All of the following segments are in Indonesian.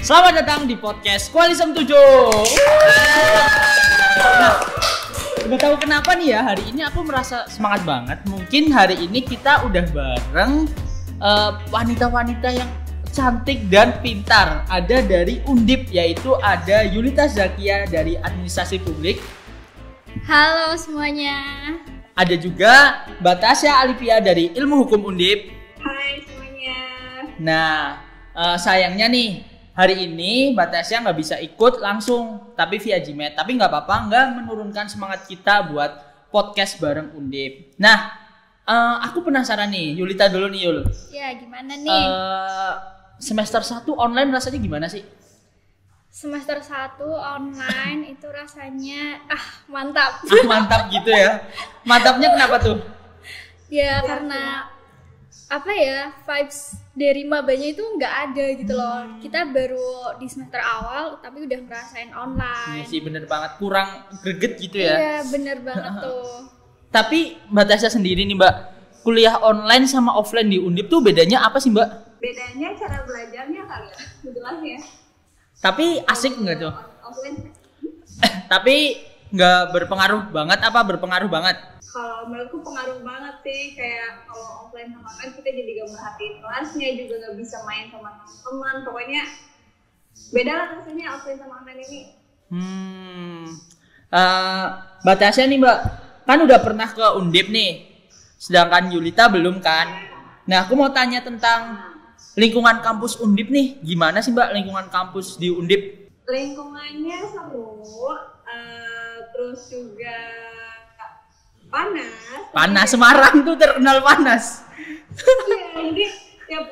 Selamat datang di podcast Kualisem 7. Nah, udah tahu kenapa nih ya, hari ini aku merasa semangat banget. Mungkin hari ini kita udah bareng wanita-wanita yang cantik dan pintar. Ada dari Undip, yaitu ada Yulita Zakia dari Administrasi Publik. Halo semuanya. Ada juga Mbak Tasya Alipia dari Ilmu Hukum Undip. Hai semuanya. Nah, sayangnya nih, hari ini Mbak Tasya nggak bisa ikut langsung, tapi via Gmail. Tapi nggak apa-apa, nggak menurunkan semangat kita buat podcast bareng Undip. Nah, aku penasaran nih, Yulita dulu nih Yul. Ya, gimana nih? Semester 1 online rasanya gimana sih? Semester 1 online itu rasanya mantap. Mantap gitu ya. Mantapnya kenapa tuh? Ya karena vibes dari mabanya itu nggak ada gitu loh. Kita baru di semester awal tapi udah ngerasain online. Iya sih, bener banget, kurang greget gitu ya. Iya bener banget tuh. Tapi Mbak Tasya sendiri nih Mbak, kuliah online sama offline di Undip tuh bedanya apa sih Mbak? Bedanya cara belajarnya kali ya, jelasnya. Tapi asik nggak tuh? Offline. Tapi nggak berpengaruh banget apa berpengaruh banget? Kalau menurutku pengaruh banget sih, kayak kalau offline sama online kita jadi gak merhatiin kelasnya, juga gak bisa main sama teman-teman. Pokoknya beda lah rasanya offline sama online ini. Mbak Tasya nih Mbak, kan udah pernah ke Undip nih, sedangkan Yulita belum kan? Nah aku mau tanya tentang lingkungan kampus Undip nih, gimana sih Mbak lingkungan kampus di Undip? Lingkungannya seru, terus juga panas. Semarang tuh terkenal panas. Iya, jadi tiap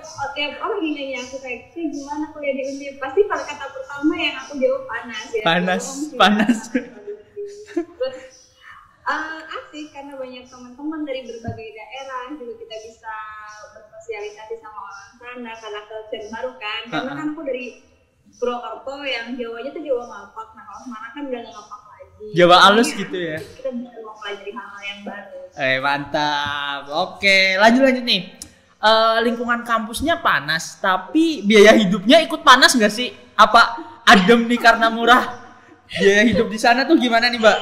orang nanya aku kayak gimana kuliah di Undip, pasti pada kata pertama yang aku jawab panas ya. Panas. Terus asik karena banyak teman-teman dari berbagai daerah, juga kita bisa bersosialisasi sama orang sana karena culture baru kan. Karena kan aku dari Purwokerto yang Jawanya tuh Jawa ngapak, nah kalau Semarang kan udah nggak ngapak lagi. Jawa halus gitu ya. Kita bisa mempelajari hal-hal yang baru. Mantap. Oke, lanjut nih. Lingkungan kampusnya panas, tapi biaya hidupnya ikut panas nggak sih? Apa adem nih karena murah? Biaya hidup di sana tuh gimana nih Mbak?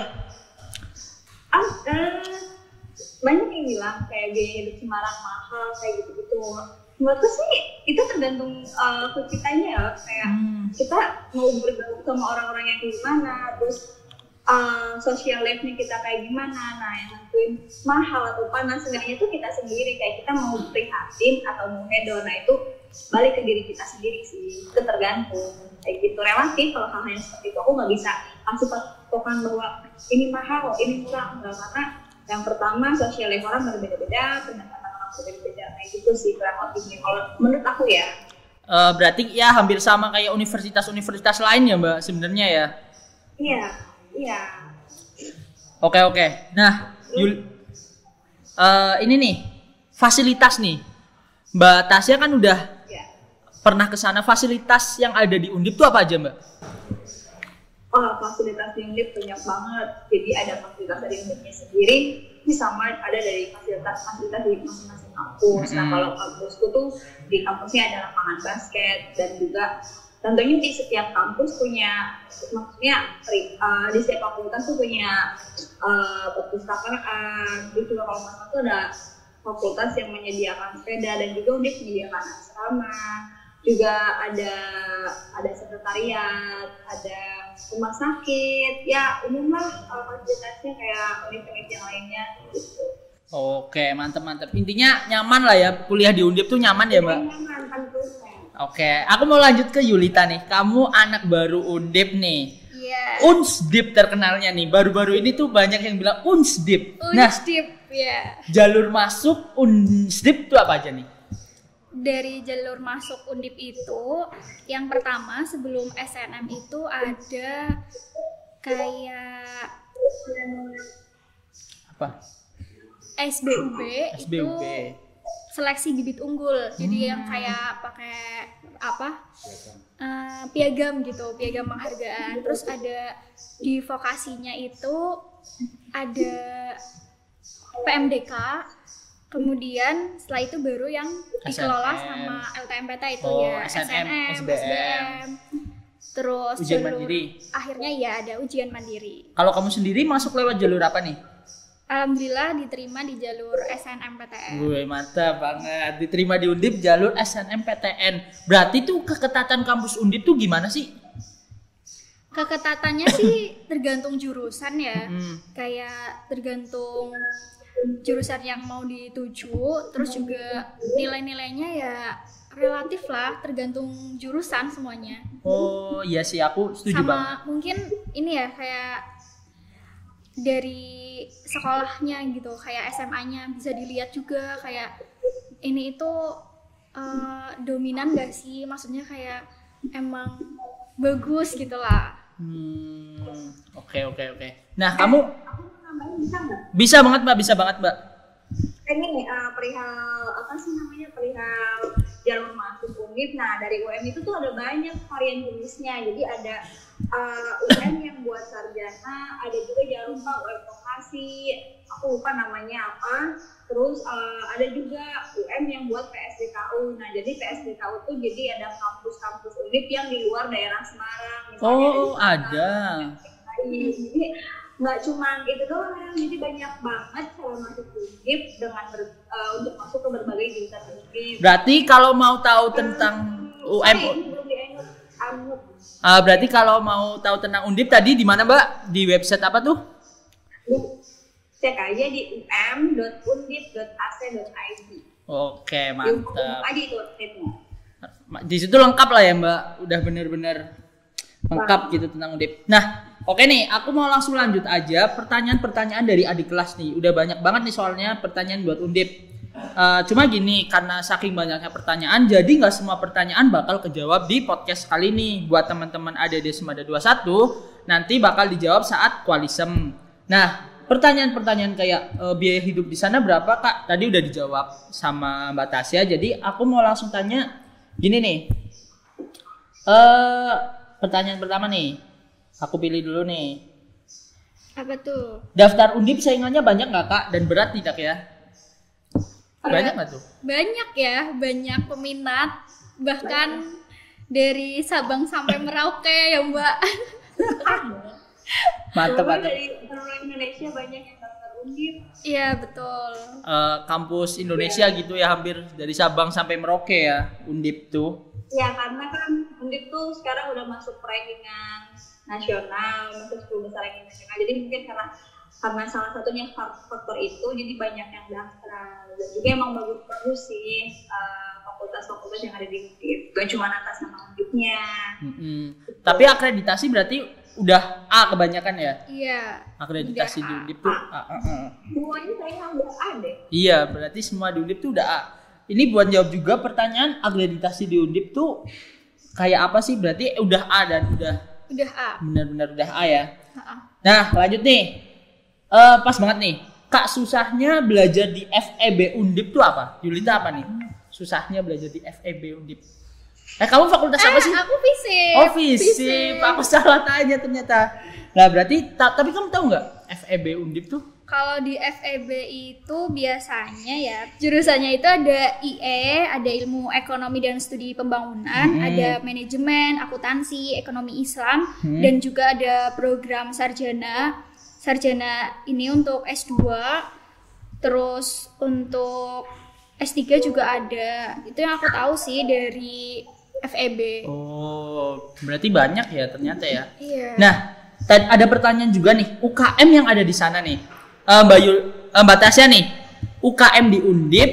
Banyak yang bilang kayak biaya hidup Semarang mahal kayak gitu-gitu. Menurutku sih itu tergantung ke kitanya ya, kayak kita mau bergaul sama orang-orang yang gimana, terus social life-nya kita kayak gimana. Nah yang nentuin mahal atau panas sebenarnya itu kita sendiri, kayak kita mau prihatin atau mau hedon. Nah itu balik ke diri kita sendiri sih, itu tergantung kayak gitu, relatif. Kalau hal yang seperti itu aku nggak bisa kasih patokan bahwa ini mahal, ini murah, enggak, karena yang pertama social life orang berbeda-beda, pendapatan orang berbeda-beda, kayak gitu sih kurang lebihnya kalau menurut aku ya. Berarti ya hampir sama kayak universitas-universitas lain ya Mbak sebenarnya ya? Iya. Oke. Nah, ini nih fasilitas nih. Mbak Tasya kan udah pernah ke sana. Fasilitas yang ada di Undip tuh apa aja Mbak? Fasilitas di Undip banyak banget. Jadi ada fasilitas dari Undipnya sendiri, sama ada dari fasilitas dari masing-masing kampus. Nah kalau kampusku tuh di kampusnya ada lapangan basket, dan juga tentunya di setiap kampus punya, maksudnya di setiap fakultas tuh punya perpustakaan. Jadi juga kalau masuk tuh ada fakultas yang menyediakan sepeda, dan juga Undip menyediakan asrama, juga ada sekretariat, ada rumah sakit, ya umum lah fasilitasnya kayak universitas yang lainnya gitu. Oke, mantap. Intinya nyaman lah ya, kuliah di Undip tuh nyaman ya Mbak? Nyaman, tentunya. Oke, aku mau lanjut ke Yulita nih. Kamu anak baru Undip nih. Iya. Unsdip terkenalnya nih. Baru-baru ini tuh banyak yang bilang Unsdip. Unsdip, ya. Jalur masuk Unsdip tuh apa aja nih? Dari jalur masuk Undip itu, yang pertama sebelum SNM itu ada kayak apa? SBUB. Itu seleksi bibit unggul. Jadi yang kayak pakai piagam gitu, piagam penghargaan. Terus ada di vokasinya itu ada PMDK, Kemudian setelah itu baru yang dikelola SNM. sama LTMPT itu Oh, ya SNM, SBM. SBM. Terus Ujian jalur mandiri. akhirnya ya ada ujian mandiri. Kalau kamu sendiri masuk lewat jalur apa nih? Alhamdulillah diterima di jalur SNMPTN. Gue mantap banget, diterima di Undip jalur SNMPTN. Berarti tuh keketatan kampus Undip tuh gimana sih? Keketatannya sih tergantung jurusan ya. Hmm. Kayak tergantung jurusan yang mau dituju, terus juga nilai-nilainya ya relatif lah, tergantung jurusan semuanya. Oh iya sih, aku setuju banget. Sama mungkin ini ya kayak dari sekolahnya gitu, kayak SMA-nya bisa dilihat juga kayak ini itu dominan gak sih, maksudnya kayak emang bagus gitu lah. Oke. Nah, kamu Aku mau nambahin bisa nggak? bisa banget mbak. Ini nih perihal apa sih namanya, perihal jalur masuk Undip. Nah dari UM itu tuh ada banyak varian jenisnya. Jadi ada UM yang buat sarjana, ada juga jalur UM vokasi, aku lupa namanya apa. Terus ada juga UM yang buat PSDKU. Nah jadi PSDKU tuh jadi ada kampus-kampus Undip yang di luar daerah Semarang. Oh Misalnya ada. Jadi nggak cuma itu doang, jadi banyak banget cara masuk Undip dengan untuk masuk ke berbagai jurusan Undip. Berarti kalau mau tahu tentang UM, berarti kalau mau tahu tentang Undip tadi di mana mbak? Di website apa tuh? Cek aja di um.undip.ac.id. Oke Di mantap. aja itu website-nya. Di situ lengkap lah ya mbak, udah bener-bener lengkap gitu tentang Undip. Nah, oke nih, aku mau langsung lanjut aja pertanyaan-pertanyaan dari adik kelas nih. Udah banyak banget nih soalnya pertanyaan buat Undip. Cuma gini, karena saking banyaknya pertanyaan, jadi nggak semua pertanyaan bakal kejawab di podcast kali ini. Buat teman-teman ADD Semada 21, nanti bakal dijawab saat Qualisem. Nah, pertanyaan-pertanyaan kayak biaya hidup di sana berapa kak? Tadi udah dijawab sama Mbak Tasya. Jadi aku mau langsung tanya gini nih. Pertanyaan pertama nih, aku pilih dulu nih. Apa tuh? Daftar Undip saingannya banyak nggak kak? Dan berat tidak ya? Banyak nggak tuh? Banyak ya, banyak peminat, bahkan dari Sabang sampai Merauke ya Mbak. Mantap. Dari seluruh Indonesia banyak yang daftar Undip. Iya betul. Kampus Indonesia gitu ya, hampir dari Sabang sampai Merauke ya, Undip tuh. Ya karena kan Undip tuh sekarang udah masuk rankingan nasional, masuk 10 besar ranking nasional. Jadi mungkin karena salah satunya faktor itu, jadi banyak yang daftar. Dan juga emang bagus-bagus sih fakultas-fakultas yang ada di Undip. Gak cuma atas nama Undipnya. Tapi akreditasi berarti udah A kebanyakan ya? Iya. Akreditasi di Undip tuh A. Semuanya kayaknya udah ada. Iya, berarti semua di Undip tuh udah A. Ini buat jawab juga pertanyaan akreditasi di Undip tuh kayak apa sih? Berarti udah A dan udah A. Benar-benar udah A ya. Ha-ha. Nah, lanjut nih. Pas banget nih. Kak, susahnya belajar di FEB Undip tuh apa? Julita apa nih? Susahnya belajar di FEB Undip. Kamu fakultas apa sih? Aku fisip. Oh, fisip. Aku salah tanya ternyata. Nah, berarti tapi kamu tahu nggak FEB Undip tuh? Kalau di FEB itu biasanya ya jurusannya itu ada IE, ada ilmu ekonomi dan studi pembangunan, ada manajemen, akuntansi, ekonomi Islam, dan juga ada program sarjana. Sarjana ini untuk S2, terus untuk S3 juga ada. Itu yang aku tahu sih dari FEB. Oh, berarti banyak ya ternyata ya. Iya. Nah, ada pertanyaan juga nih, UKM yang ada di sana nih. Mbak Tasya nih, UKM di Undip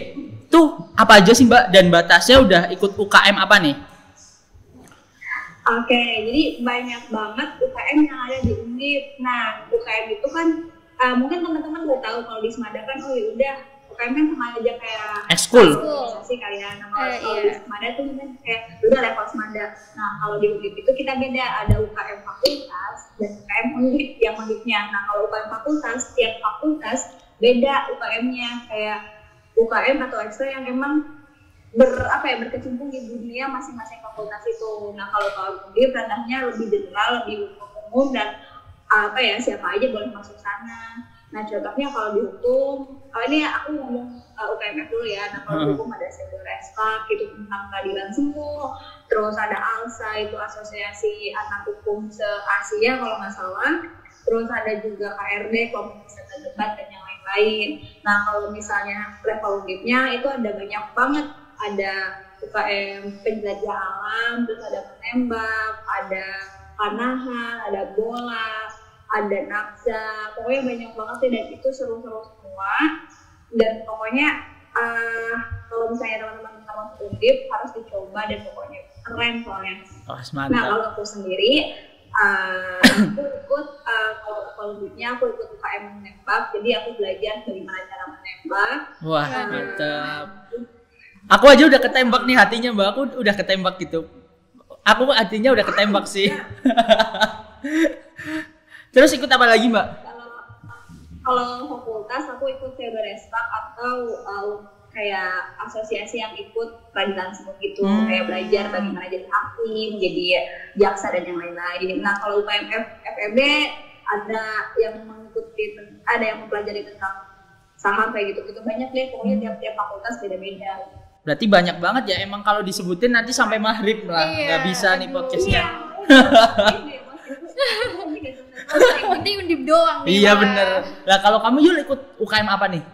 tuh apa aja sih Mbak? Dan Mbak Tasya udah ikut UKM apa nih? Oke, jadi banyak banget UKM yang ada di Undip. Nah, UKM itu kan mungkin teman-teman udah tahu kalau di Semada kan, oh ya udah UKM kan sama aja kayak Ekskul. Sih kalian. Nah, kalau di Semada tuh kan kayak udah level Semada. Nah, kalau di Undip itu kita beda, ada UKM fakultas dan UKM Undip yang Undipnya. Nah, kalau UKM fakultas, setiap fakultas beda UKM-nya, kayak UKM atau ekstra yang emang berkecimpung di dunia masing-masing fakultas itu. Nah, kalau Undip ranahnya lebih general, lebih umum dan siapa aja boleh masuk sana. Nah contohnya kalau di hukum, ini aku ngomong UKMF dulu ya. Nah kalau di hukum ada Sedorespak itu tentang keadilan semu, terus ada ALSA itu Asosiasi Anak Hukum se-Asia kalau nggak salah. Terus ada juga KRD, Kelompok Riset Debat dan yang lain-lain. Nah kalau misalnya level UNDIP-nya itu ada banyak banget, ada UKM penjelajah alam, terus ada menembak, ada panahan, ada bola, ada nakza, pokoknya banyak banget sih dan itu seru-seru semua. Dan pokoknya kalau misalnya teman-teman kita masuk UNDIP harus dicoba dan pokoknya keren soalnya. Oh, nah kalau aku sendiri aku ikut kalau UNDIP-nya aku ikut UKM menembak, jadi aku belajar bagaimana cara menembak. Wah mantap. Aku aja udah ketembak nih hatinya Mbak, aku udah ketembak gitu. Aku hatinya udah ketembak sih. Terus ikut apa lagi Mbak? Kalau fakultas aku ikut Sedorespak atau kayak asosiasi yang ikut peradilan semu gitu, kayak belajar bagaimana jadi hakim, jadi jaksa dan yang lain-lain. Nah kalau UKMF FEB ada yang mempelajari tentang saham kayak gitu banyak deh, pokoknya tiap fakultas beda-beda. Berarti banyak banget ya, emang kalau disebutin nanti sampai maghrib lah, nggak bisa nih podcastnya. Yang penting undip doang nih. Iya bener. Lah kalau kamu Yul ikut UKM apa nih?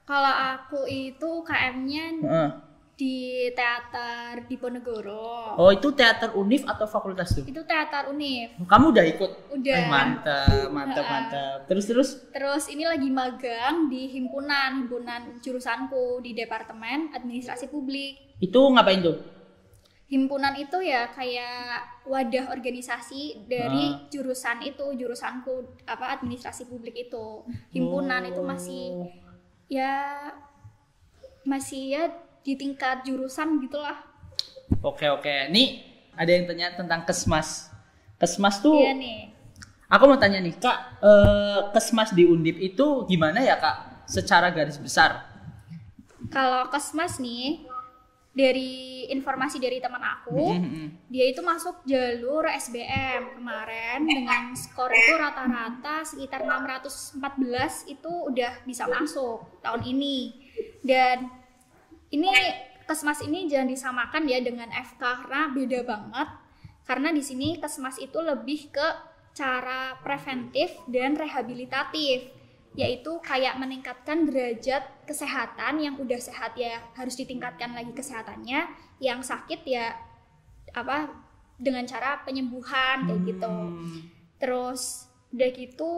Kalau aku itu UKM-nya di teater Diponegoro. Oh itu teater univ atau fakultas tuh? Itu teater univ. Kamu udah ikut? Udah. Mantap. Terus ini lagi magang di himpunan jurusanku di Departemen Administrasi Publik. Itu ngapain tuh? Himpunan itu ya kayak wadah organisasi dari jurusanku administrasi publik itu. Himpunan itu masih di tingkat jurusan gitulah. Oke. Nih ada yang tanya tentang Kesmas. Kesmas tuh. Iya nih. Aku mau tanya nih Kak, Kesmas di Undip itu gimana ya Kak? Secara garis besar. Kalau Kesmas nih, dari informasi dari teman aku, dia itu masuk jalur SBM kemarin dengan skor itu rata-rata sekitar 614 itu udah bisa masuk tahun ini. Dan ini Kesmas ini jangan disamakan ya dengan FK karena beda banget. Karena di sini Kesmas itu lebih ke cara preventif dan rehabilitatif, yaitu kayak meningkatkan derajat kesehatan. Yang udah sehat ya harus ditingkatkan lagi kesehatannya, yang sakit ya dengan cara penyembuhan kayak gitu. Terus udah gitu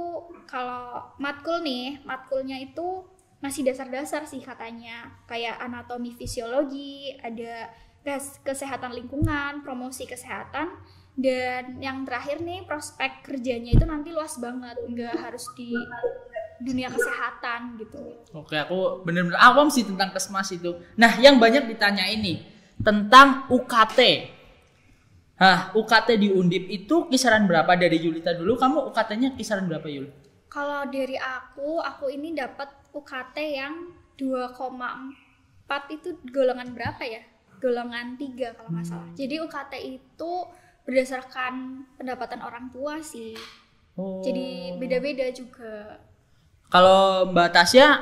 kalau matkulnya itu masih dasar-dasar sih katanya, kayak anatomi fisiologi, ada kesehatan lingkungan, promosi kesehatan, dan yang terakhir nih prospek kerjanya itu nanti luas banget, nggak harus di dunia kesehatan gitu. Oke, aku bener-bener awam sih tentang Kesmas itu. Nah, yang banyak ditanya ini tentang UKT. UKT di Undip itu kisaran berapa? Dari Yulita dulu, kamu UKT-nya kisaran berapa Yul? Kalau dari aku ini dapat UKT yang 2,4 itu golongan berapa ya? Golongan 3 kalau nggak salah. Jadi UKT itu berdasarkan pendapatan orang tua sih. Jadi beda-beda juga. Kalau Mbak Tasya,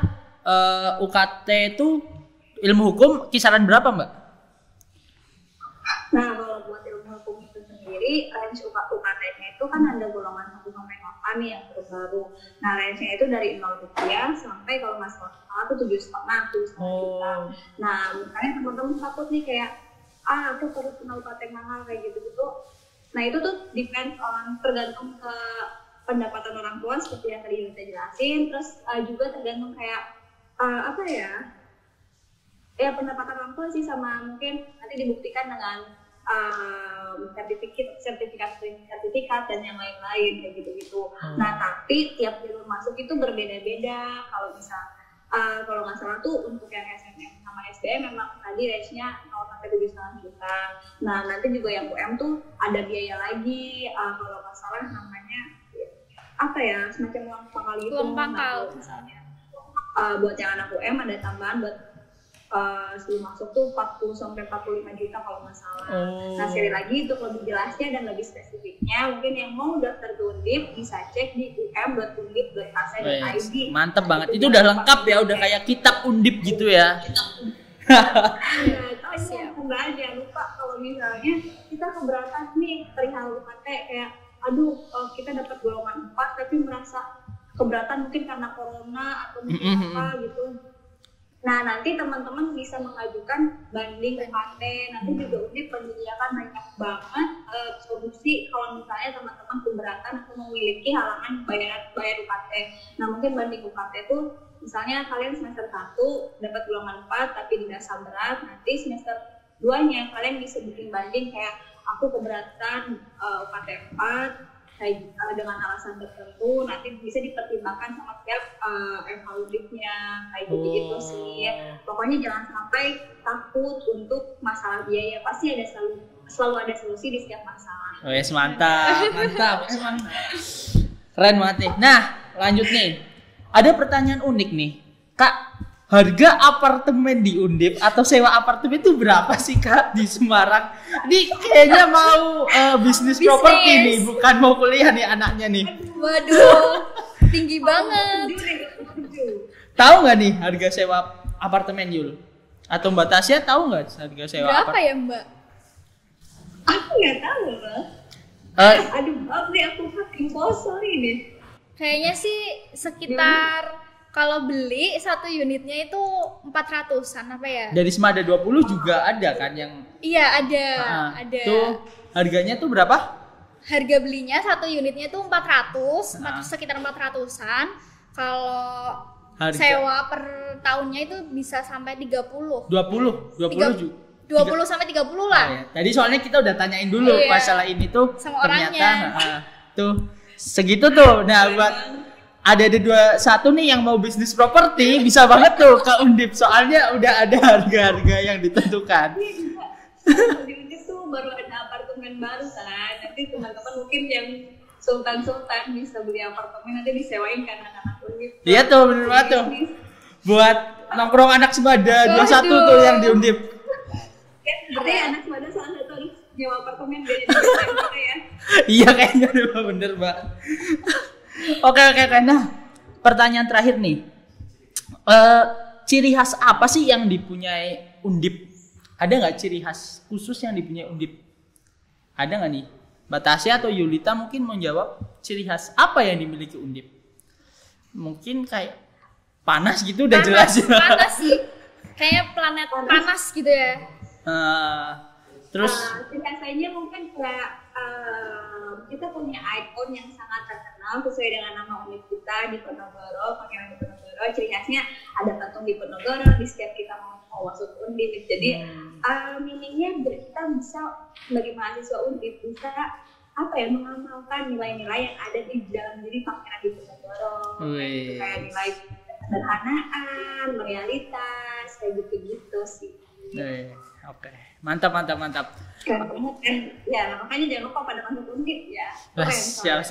UKT itu ilmu hukum kisaran berapa Mbak? Nah kalau buat ilmu hukum itu sendiri, range UKT-nya itu kan ada golongan 1 sampai 8 nih yang baru. Nah range-nya itu dari 0 rupiah sampai kalau nggak salah itu 7,5 juta. Nah makanya teman-teman takut nih kayak aku perlu kenal UKT mahal kayak gitu-gitu. Nah itu tuh depends on, tergantung ke pendapatan orang tua seperti yang tadi kita jelasin. Terus juga tergantung kayak pendapatan orang tua sih, sama mungkin nanti dibuktikan dengan sertifikat dan yang lain-lain kayak gitu-gitu. Nah tapi tiap jalur masuk itu berbeda-beda. Kalau nggak salah tuh untuk yang SNM sama SBM memang tadi range-nya 0 sampai 7,5 juta. Nah nanti juga yang UM tuh ada biaya lagi, kalau nggak salah namanya semacam uang pangkal gitu. Uang pangkal. Misalnya buat yang anak UM ada tambahan buat sebelum masuk tuh 40 sampai 45 juta kalau nggak salah. Nah, sekali lagi untuk lebih jelasnya dan lebih spesifiknya, mungkin yang mau daftar ke Undip bisa cek di um.undip.ac.id. Mantep banget, itu udah lengkap ya, udah kayak kitab Undip gitu ya. Jangan lupa kalau misalnya kita keberatan nih perihal UKT kayak kita dapat golongan 4 tapi merasa keberatan mungkin karena corona atau mungkin apa gitu. Nah, nanti teman-teman bisa mengajukan banding UKT. Nanti juga Undip menyediakan banyak banget solusi kalau misalnya teman-teman keberatan atau memiliki halangan bayar UKT. Nah, mungkin banding UKT itu misalnya kalian semester 1 dapat golongan 4 tapi dirasa berat, nanti semester 2-nya kalian bisa bikin banding kayak aku keberatan UKT 4 dengan alasan tertentu, nanti bisa dipertimbangkan sama tiap evaluatifnya kayak gitu sih. Pokoknya jangan sampai takut untuk masalah biaya, pasti ada selalu ada solusi di setiap masalah. Wes mantap emang keren banget nih. Nah, lanjut nih, ada pertanyaan unik nih Kak, harga apartemen di Undip atau sewa apartemen itu berapa sih Kak di Semarang? Ini kayaknya mau bisnis properti nih, bukan mau kuliah nih anaknya nih. Waduh, tinggi banget. Tahu nggak nih harga sewa apartemen Yul? Atau Mbak Tasya tahu nggak harga sewa berapa apartemen? ya Mbak? Aku nggak tahu loh. Aduh, maaf nih aku info ini. Kayaknya sih sekitar kalau beli satu unitnya itu 400-an apa ya? Dari Semada 20 juga ada kan yang Iya, ada. Tuh harganya tuh berapa? Harga belinya satu unitnya tuh 400, sekitar 400-an. Kalau sewa per tahunnya itu bisa sampai 30. 20 sampai 30 lah. Ya. Tadi soalnya kita udah tanyain dulu masalah ini tuh sama ternyata tuh segitu tuh. Nah, buat ada satu nih yang mau bisnis properti bisa banget tuh ke Undip, soalnya udah ada harga-harga yang ditentukan. Di Undip tuh baru ada apartemen baru kan, nanti teman-teman mungkin yang sultan bisa beli apartemen nanti disewain kan anak-anak Undip. Iya tuh bener banget tuh, buat nongkrong anak Semada 21 tuh yang di Undip. Berarti anak Semada salah satu harus nyewa apartemen biar jadi ya. Iya kayaknya bener Mbak. Oke. Nah, pertanyaan terakhir nih. Ciri khas apa sih yang dipunyai Undip? Ada nggak ciri khas khusus yang dipunyai Undip? Ada nggak nih? Mbak Tasya atau Yulita mungkin mau jawab ciri khas apa yang dimiliki Undip? Mungkin kayak panas gitu udah jelas ya. Panas sih. Kayak planet panas gitu ya. Terus ciri khasnya mungkin kayak kita punya ikon yang sangat terkenal sesuai dengan nama Undip kita di Penogoro, pakai nama Penogoro. Ciri khasnya ada patung di Penogoro di setiap kita mau masuk Undip. Jadi meaningnya kita bisa sebagai mahasiswa Undip bisa mengamalkan nilai-nilai yang ada di dalam diri Pangeran di Penogoro. Kayak nilai kesederhanaan, loyalitas, kayak gitu sih. Oke. Mantap. Ya, makanya jangan lupa pada masuk Undip ya. Siap.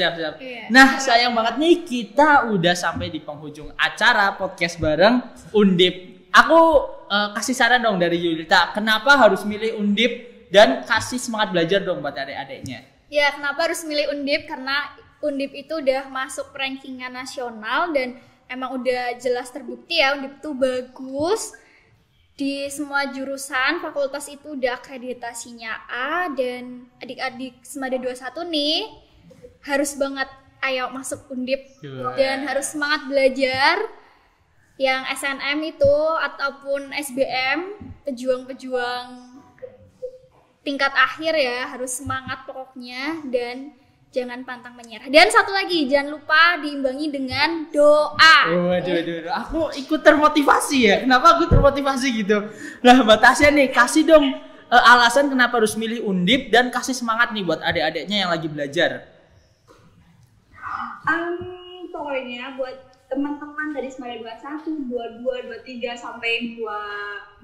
Nah, sayang banget nih kita udah sampai di penghujung acara podcast bareng Undip. Aku kasih saran dong dari Yulita, kenapa harus milih Undip dan kasih semangat belajar dong buat adik-adiknya. Ya, kenapa harus milih Undip? Karena Undip itu udah masuk rankingan nasional dan emang udah jelas terbukti ya Undip tuh bagus. Di semua jurusan fakultas itu udah akreditasinya A, dan adik-adik Semada 21 nih harus banget ayo masuk Undip dan harus semangat belajar. Yang SNM itu ataupun SBM, pejuang-pejuang tingkat akhir ya, harus semangat pokoknya dan jangan pantang menyerah. Dan satu lagi, jangan lupa diimbangi dengan doa. Waduh. Aku ikut termotivasi ya. Kenapa aku termotivasi gitu? Nah, Mbak Tasya nih, kasih dong alasan kenapa harus milih Undip dan kasih semangat nih buat adik-adiknya yang lagi belajar. Pokoknya buat teman-teman dari Semada 21, 22, 23 sampai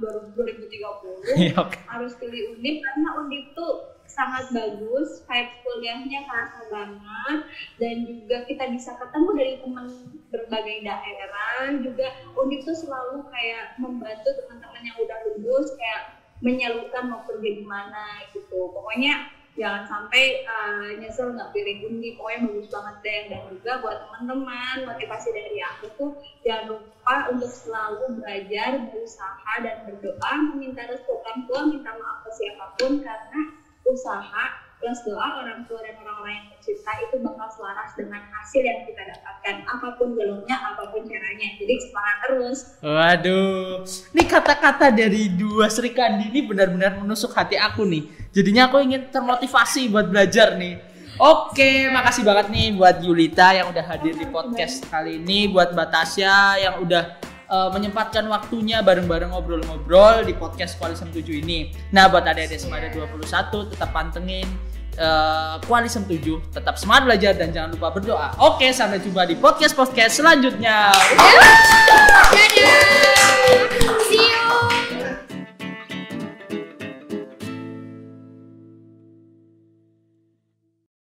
2030 harus pilih Undip karena Undip tuh sangat bagus, vibes kuliahnya kerasa banget, dan juga kita bisa ketemu dari teman berbagai daerah. Juga Undip tuh selalu kayak membantu teman-teman yang udah lulus kayak menyalurkan mau kerja di mana gitu. Pokoknya jangan sampai nyesel nggak pilih Undip, pokoknya bagus banget deh. Dan juga buat teman-teman, motivasi dari aku tuh jangan lupa untuk selalu belajar, berusaha, dan berdoa, meminta restu orang tua, minta maaf ke siapapun, karena usaha plus doa orang tua dan orang-orang yang tercinta itu bakal selaras dengan hasil yang kita dapatkan, apapun jalurnya, apapun caranya. Jadi semangat terus. Waduh, ini kata-kata dari dua Sri Kandi ini benar-benar menusuk hati aku nih. Jadinya aku ingin termotivasi buat belajar nih. Oke, makasih banget nih buat Yulita yang udah hadir di podcast kali ini, buat Mbak Tasya yang udah menyempatkan waktunya bareng-bareng ngobrol-ngobrol di podcast Koalisem 7 ini. Nah, buat adik-adik Semada 21 tetap pantengin Koalisem 7, tetap semangat belajar dan jangan lupa berdoa. Oke, sampai jumpa di podcast selanjutnya. Dadah.